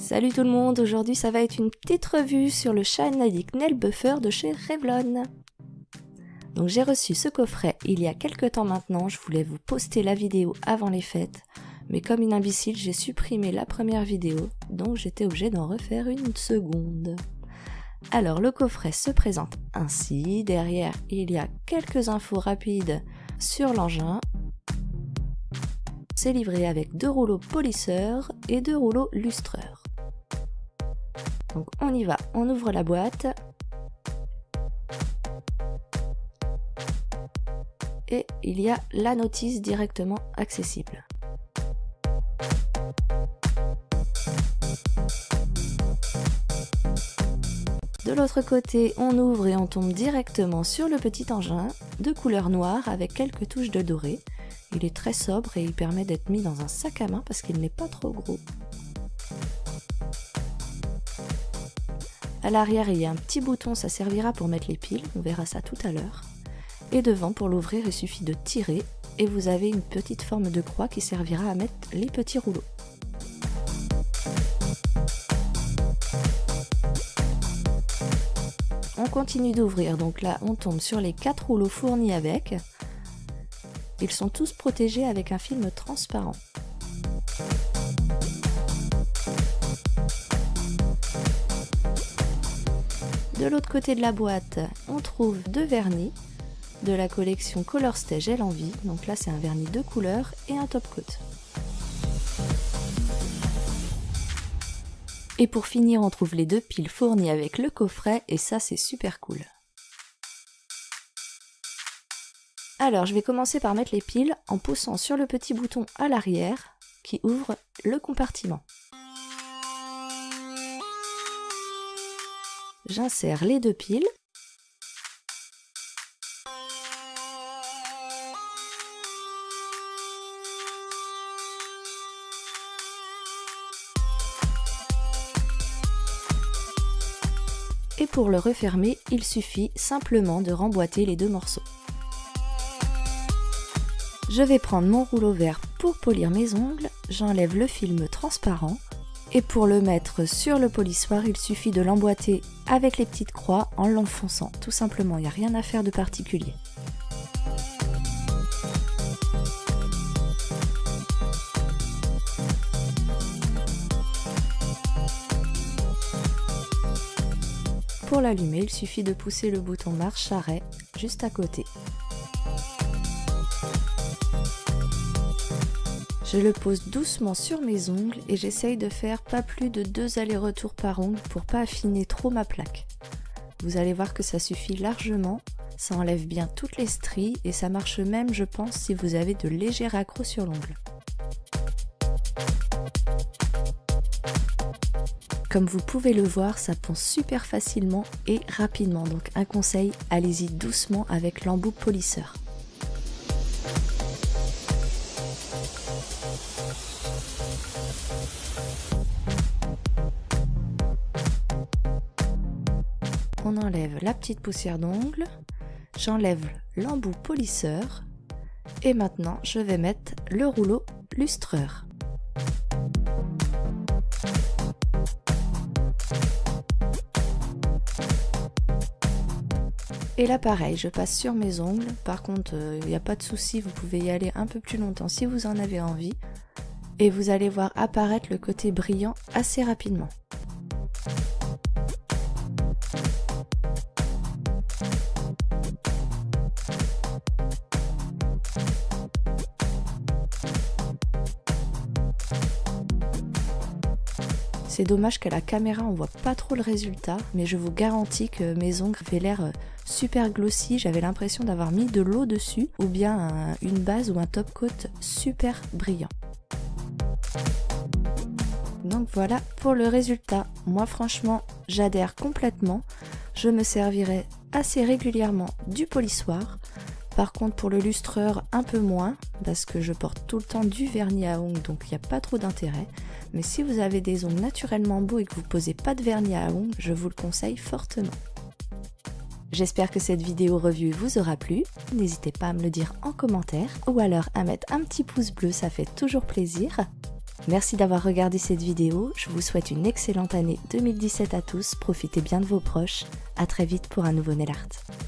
Salut tout le monde, aujourd'hui ça va être une petite revue sur le Shine Addict Nail Buffer de chez Revlon. Donc j'ai reçu ce coffret il y a quelques temps maintenant, je voulais vous poster la vidéo avant les fêtes, mais comme une imbécile j'ai supprimé la première vidéo, donc j'étais obligée d'en refaire une seconde. Alors le coffret se présente ainsi, derrière il y a quelques infos rapides sur l'engin. C'est livré avec 2 rouleaux polisseurs et 2 rouleaux lustreurs. Donc on y va, on ouvre la boîte. Et il y a la notice directement accessible. De l'autre côté, on ouvre et on tombe directement sur le petit engin de couleur noire avec quelques touches de doré. Il est très sobre et il permet d'être mis dans un sac à main parce qu'il n'est pas trop gros. À l'arrière, il y a un petit bouton, ça servira pour mettre les piles, on verra ça tout à l'heure. Et devant, pour l'ouvrir, il suffit de tirer et vous avez une petite forme de croix qui servira à mettre les petits rouleaux. On continue d'ouvrir, donc là on tombe sur les 4 rouleaux fournis avec. Ils sont tous protégés avec un film transparent. De l'autre côté de la boîte, on trouve 2 vernis de la collection Color Stay Gel Envie. Donc là c'est un vernis de couleur et un top coat. Et pour finir, on trouve les 2 piles fournies avec le coffret et ça c'est super cool. Alors je vais commencer par mettre les piles en poussant sur le petit bouton à l'arrière qui ouvre le compartiment. J'insère les 2 piles. Et pour le refermer, il suffit simplement de remboîter les 2 morceaux. Je vais prendre mon rouleau vert pour polir mes ongles, j'enlève le film transparent et pour le mettre sur le polissoir, il suffit de l'emboîter avec les petites croix en l'enfonçant. Tout simplement, il n'y a rien à faire de particulier. Pour l'allumer, il suffit de pousser le bouton marche-arrêt juste à côté. Je le pose doucement sur mes ongles et j'essaye de faire pas plus de 2 allers-retours par ongle pour pas affiner trop ma plaque. Vous allez voir que ça suffit largement, ça enlève bien toutes les stries et ça marche même je pense si vous avez de légers accros sur l'ongle. Comme vous pouvez le voir, ça ponce super facilement et rapidement, donc un conseil, allez-y doucement avec l'embout polisseur. On enlève la petite poussière d'ongle, j'enlève l'embout polisseur et maintenant je vais mettre le rouleau lustreur. Et là pareil, je passe sur mes ongles, par contre il n'y a pas de souci, vous pouvez y aller un peu plus longtemps si vous en avez envie. Et vous allez voir apparaître le côté brillant assez rapidement. C'est dommage qu'à la caméra on voit pas trop le résultat, mais je vous garantis que mes ongles avaient l'air super glossy, j'avais l'impression d'avoir mis de l'eau dessus, ou bien une base ou un top coat super brillant. Donc voilà pour le résultat. Moi franchement j'adhère complètement, je me servirai assez régulièrement du polissoir. Par contre pour le lustreur un peu moins, parce que je porte tout le temps du vernis à ongles, donc il n'y a pas trop d'intérêt. Mais si vous avez des ongles naturellement beaux et que vous ne posez pas de vernis à ongles, je vous le conseille fortement. J'espère que cette vidéo review vous aura plu. N'hésitez pas à me le dire en commentaire ou alors à mettre un petit pouce bleu, ça fait toujours plaisir. Merci d'avoir regardé cette vidéo, je vous souhaite une excellente année 2017 à tous, profitez bien de vos proches, à très vite pour un nouveau nail art.